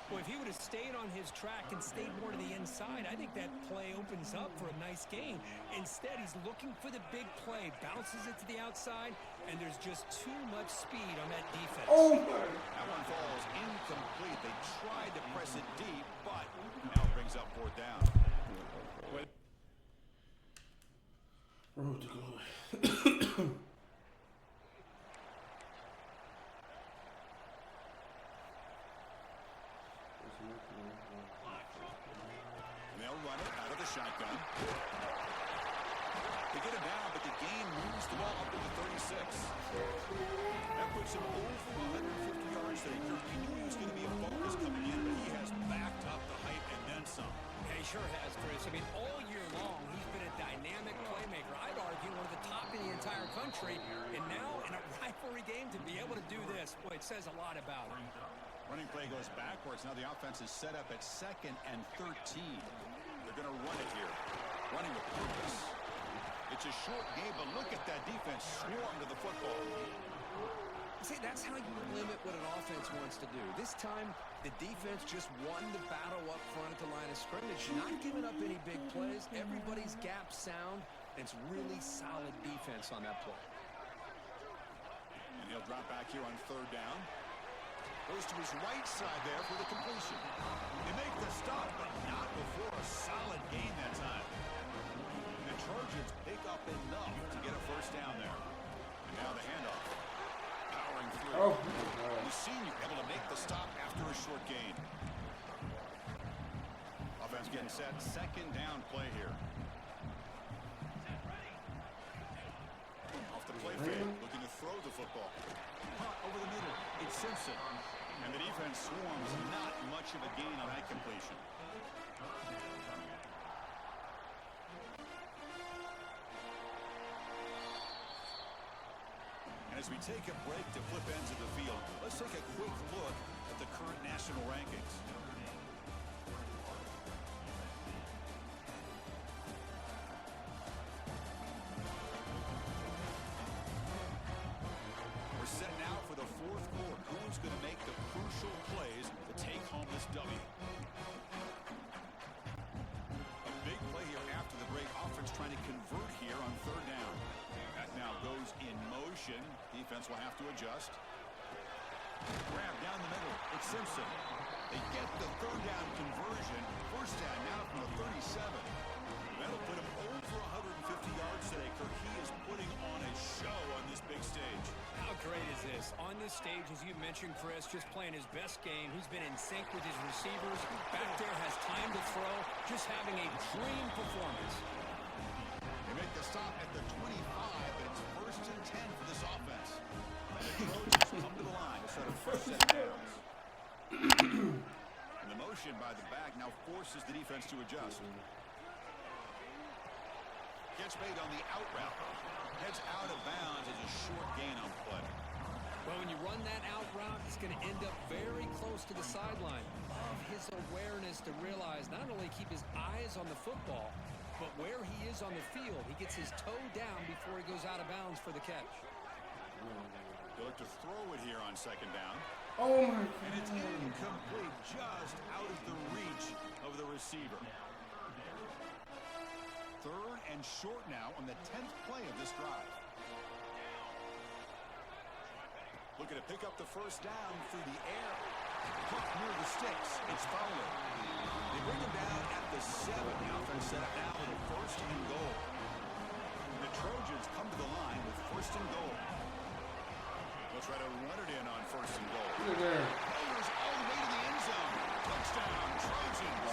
Well, if he would have stayed on his track and stayed more to the inside, I think that play opens up for a nice gain. Instead, he's looking for the big play, bounces it to the outside, and there's just too much speed on that defense. Oh my! That one falls incomplete. They tried to press it deep, but now it brings up 4th down. Road to glory. They'll run it out of the shotgun. They get him down, but the gain moves the ball up to the 36. That puts him over 150 yards there. He knew he was going to be a focus coming in, but he has backed up the hype and then some. Yeah, he sure has, Chris. I mean, all year long, he's been a dynamic playmaker. I'd argue one of the top in the entire country. And now, in a rivalry game, to be able to do this, boy, it says a lot about him. Running play goes backwards. Now the offense is set up at 2nd and 13. They're going to run it here. Running with purpose. It's a short game, but look at that defense swarm to the football. See, that's how you limit what an offense wants to do. This time, the defense just won the battle up front at the line of scrimmage. Not giving up any big plays. Everybody's gap sound. And it's really solid defense on that play. And he'll drop back here on 3rd down. Goes to his right side there for the completion. They make the stop, but not before a solid gain that time. And the Trojans pick up enough to get a 1st down there. And now the handoff. Powering through. Oh. The senior able to make the stop after a short gain. Offense getting set. 2nd down play here. Off the play fake, looking to throw the football. Punt over the middle. It's Simpson. And the defense swarms, not much of a gain on that completion. And as we take a break to flip ends of the field, let's take a quick look at the current national rankings. We're set now for the 4th quarter. Who's going to make the crucial plays to take home this W? A big play here after the break. Offense trying to convert here on 3rd down. That now goes in motion. Defense will have to adjust. Grab down the middle. It's Simpson. They get the 3rd down conversion. 1st down now from the 37. That'll put him over 150 yards today. Kirk, he is putting on a show on this big stage. How great is this? On this stage, as you mentioned, Chris, just playing his best game. He's been in sync with his receivers. Back there, has time to throw. Just having a dream performance. They make the stop at the 25, but it's 1st and 10 for this offense. And the Trojans come to the line to set a 1st set downs. And the motion by the back now forces the defense to adjust. Catch made on the out route. Heads out of bounds as a short gain on play. Well, when you run that out route, it's going to end up very close to the sideline. Love his awareness to realize not only keep his eyes on the football, but where he is on the field. He gets his toe down before he goes out of bounds for the catch. They look to throw it here on 2nd down. Oh my God. And it's incomplete, just out of the reach of the receiver. 3rd and short now on the 10th play of this drive. Looking to pick up the 1st down through the air. Hook near the sticks. It's Fowler. They bring him down at the 7. The offense set up now with a 1st and goal. the Trojans come to the line with first and goal. They'll try to run it in on first and goal. Get in there. Players all the way to the end zone. Touchdown, Trojans.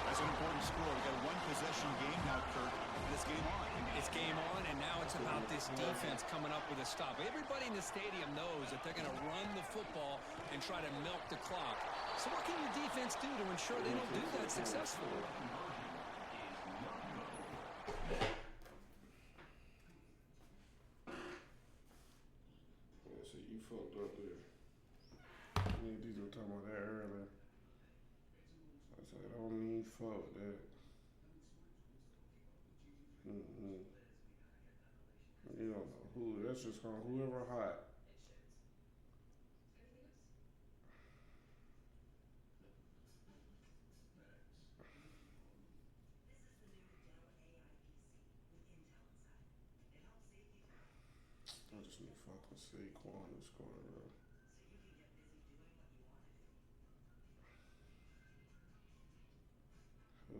That's an important score. We got a one-possession game now, Kurt, and it's game on. It's game on, and now it's about this defense coming up with a stop. Everybody in the stadium knows that they're going to run the football and try to milk the clock. So what can your defense do to ensure they don't do that successfully? Yeah, so you fucked up there. Me and DJ were talking about that earlier. I said, I don't mean fuck that. You don't know who. That's just on whoever hot. I just need fucking Saquon in this corner, bro. Who?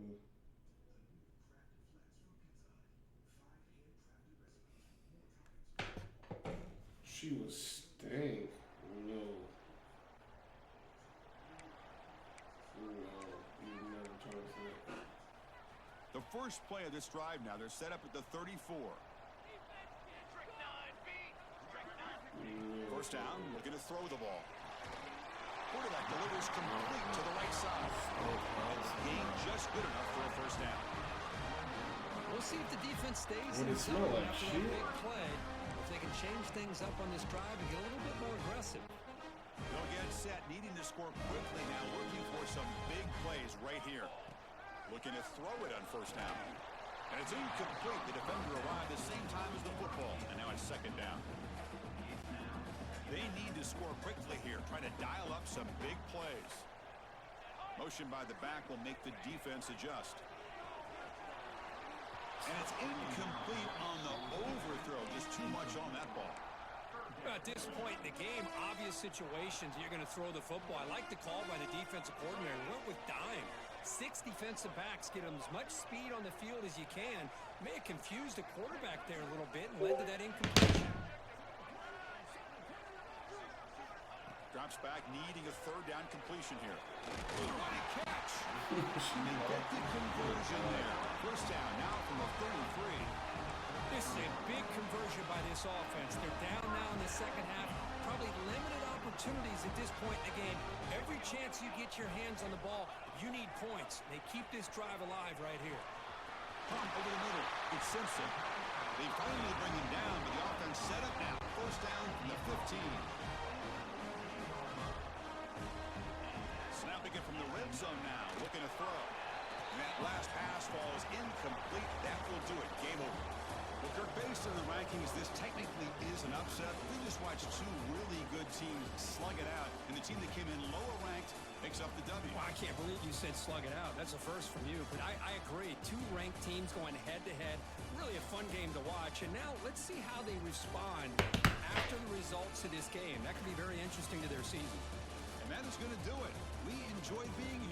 She was stink. No. No. You never told us that. The first play of this drive now, they're set up at the 34. First down, looking to throw the ball. Quarterback delivers complete to the right side. Gain just good enough for a first down. We'll see if the defense stays What in it smell zone like? after Shit. that big play. If they can change things up on this drive and get a little bit more aggressive. They'll get set, needing to score quickly now, looking for some big plays right here. Looking to throw it on first down. And it's incomplete. The defender arrived the same time as the football, and now it's second down. They need to score quickly here, trying to dial up some big plays. Motion by the back will make the defense adjust. And it's incomplete on the overthrow. Just too much on that ball. At this point in the game, obvious situations, you're going to throw the football. I like the call by the defensive coordinator. Went with dime. 6 defensive backs, get them as much speed on the field as you can. May have confused the quarterback there a little bit and led to that incompletion. Drops back, needing a third down completion here. What a catch! They get the conversion there. First down now from the 33. This is a big conversion by this offense. They're down now in the second half. Probably limited opportunities at this point in the game. Every chance you get your hands on the ball, you need points. They keep this drive alive right here. Pump over the middle. It's Simpson. They finally bring him down, but the offense set up now. First down from the 15. Snapping it from the red zone now. Looking to throw. And that last pass falls incomplete. That will do it. Game over. Well, Kirk, based on the rankings, this technically is an upset. We just watched two really good teams slug it out, and the team that came in lower ranked picks up the W. Well, I can't believe you said slug it out. That's a first from you. But I agree. 2 ranked teams going head-to-head. Really a fun game to watch. And now let's see how they respond after the results of this game. That could be very interesting to their season. And that is going to do it. We enjoy being here.